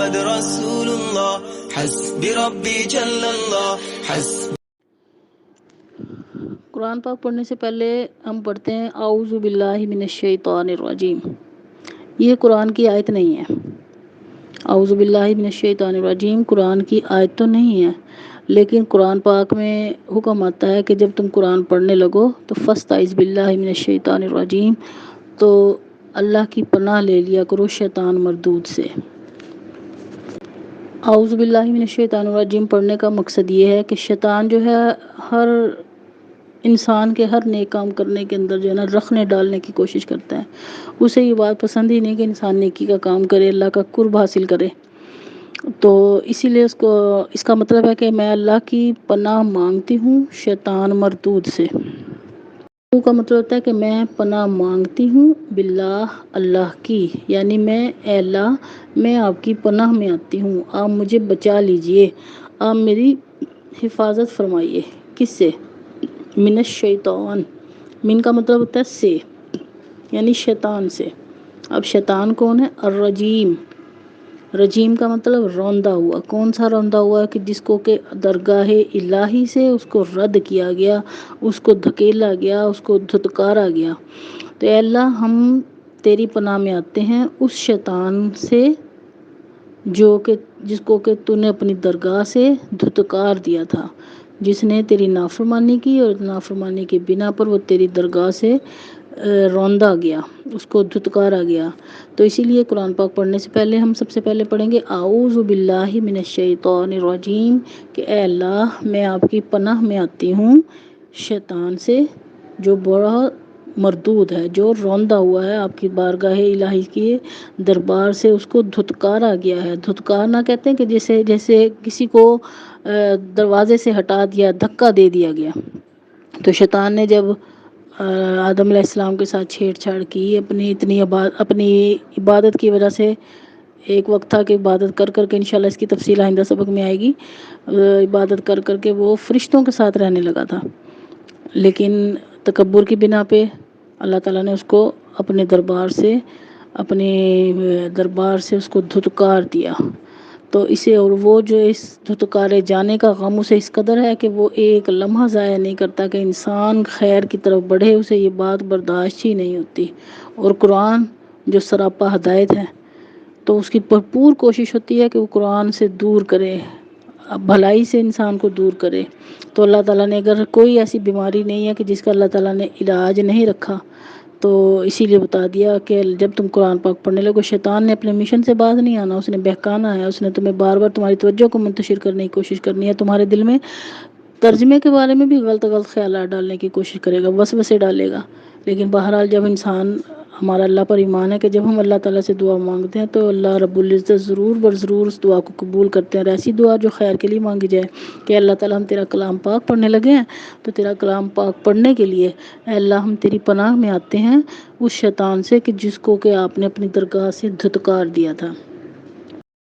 محمد رسول اللہ حسبی ربی جل اللہ حسبی۔ قرآن پاک پڑھنے سے پہلے ہم پڑھتے ہیں اعوذ باللہ من الشیطان الرجیم۔ یہ قرآن کی آیت نہیں ہے۔ اعوذ باللہ من الشیطان الرجیم قرآن کی آیت تو نہیں ہے، لیکن قرآن پاک میں حکم آتا ہے کہ جب تم قرآن پڑھنے لگو تو فاستعذ باللہ من الشیطان الرجیم، تو اللہ کی پناہ لے لیا کرو شیطان مردود سے۔ اعوذ باللہ من الشیطان الرجیم پڑھنے کا مقصد یہ ہے کہ شیطان جو ہے ہر انسان کے ہر نیک کام کرنے کے اندر جو ہے نا رخنے ڈالنے کی کوشش کرتا ہے۔ اسے یہ بات پسند ہی نہیں کہ انسان نیکی کا کام کرے، اللہ کا قرب حاصل کرے، تو اسی لیے اس کا مطلب ہے کہ میں اللہ کی پناہ مانگتی ہوں شیطان مردود سے۔ کا مطلب ہوتا ہے کہ میں پناہ مانگتی ہوں باللہ اللہ کی، یعنی اے اللہ میں آپ کی پناہ میں آتی ہوں، آپ مجھے بچا لیجئے، آپ میری حفاظت فرمائیے۔ کس سے؟ من الشیطان، من کا مطلب ہوتا ہے سے، یعنی شیطان سے۔ اب شیطان کون ہے؟ الرجیم، رجیم کا مطلب روندا ہوا۔ کون سا روندا ہوا؟ کہ جس کو کہ درگاہ الہی سے اس کو رد کیا گیا، اس کو دھکیلا گیا، اس کو دھتکارا گیا۔ تو اے اللہ ہم تیری پناہ میں آتے ہیں اس شیطان سے جس کو کہ تو نے اپنی درگاہ سے دھتکار دیا تھا، جس نے تیری نافرمانی کی اور نافرمانی کے بنا پر وہ تیری درگاہ سے روندا گیا، اس کو دھتکارا گیا۔ تو اسی لیے قرآن پاک پڑھنے سے پہلے ہم سب سے پہلے پڑھیں گے اعوذ باللہ من الشیطان الرجیم، کہ اے اللہ میں آپ کی پناہ میں آتی ہوں شیطان سے جو بڑا مردود ہے، جو روندا ہوا ہے، آپ کی بارگاہ الہی کے دربار سے اس کو دھتکارا گیا ہے۔ دھتکارنا کہتے ہیں کہ جیسے کسی کو دروازے سے ہٹا دیا، دھکا دے دیا گیا۔ تو شیطان نے جب آدم علیہ السلام کے ساتھ چھیڑ چھاڑ کی، اپنی عبادت کی وجہ سے، ایک وقت تھا کہ عبادت کر کر کے، انشاءاللہ اس کی تفصیل آئندہ سبق میں آئے گی، عبادت کر کر کے وہ فرشتوں کے ساتھ رہنے لگا تھا، لیکن تکبر کی بنا پہ اللہ تعالیٰ نے اس کو اپنے دربار سے اس کو دھتکار دیا۔ تو اور وہ جو اس دھتکارے جانے کا غم اسے اس قدر ہے کہ وہ ایک لمحہ ضائع نہیں کرتا کہ انسان خیر کی طرف بڑھے، اسے یہ بات برداشت ہی نہیں ہوتی۔ اور قرآن جو سراپا ہدایت ہے، تو اس کی بھرپور کوشش ہوتی ہے کہ وہ قرآن سے دور کرے، بھلائی سے انسان کو دور کرے۔ تو اللہ تعالیٰ نے اگر کوئی ایسی بیماری نہیں ہے کہ جس کا اللہ تعالیٰ نے علاج نہیں رکھا، تو اسی لیے بتا دیا کہ جب تم قرآن پاک پڑھنے لگو، شیطان نے اپنے مشن سے باز نہیں آنا، اس نے بہکانا ہے، اس نے تمہیں بار بار تمہاری توجہ کو منتشر کرنے کی کوشش کرنی ہے، تمہارے دل میں ترجمے کے بارے میں بھی غلط خیالات ڈالنے کی کوشش کرے گا، وسوسے ڈالے گا۔ لیکن بہرحال جب ہمارا اللہ پر ایمان ہے کہ جب ہم اللہ تعالیٰ سے دعا مانگتے ہیں تو اللہ رب العزت ضرور ضرور اس دعا کو قبول کرتے ہیں، اور ایسی دعا جو خیر کے لیے مانگی جائے کہ اللہ تعالیٰ ہم تیرا کلام پاک پڑھنے لگے ہیں، تو تیرا کلام پاک پڑھنے کے لیے اے اللہ ہم تیری پناہ میں آتے ہیں اس شیطان سے کہ جس کو کہ آپ نے اپنی درگاہ سے دھتکار دیا تھا۔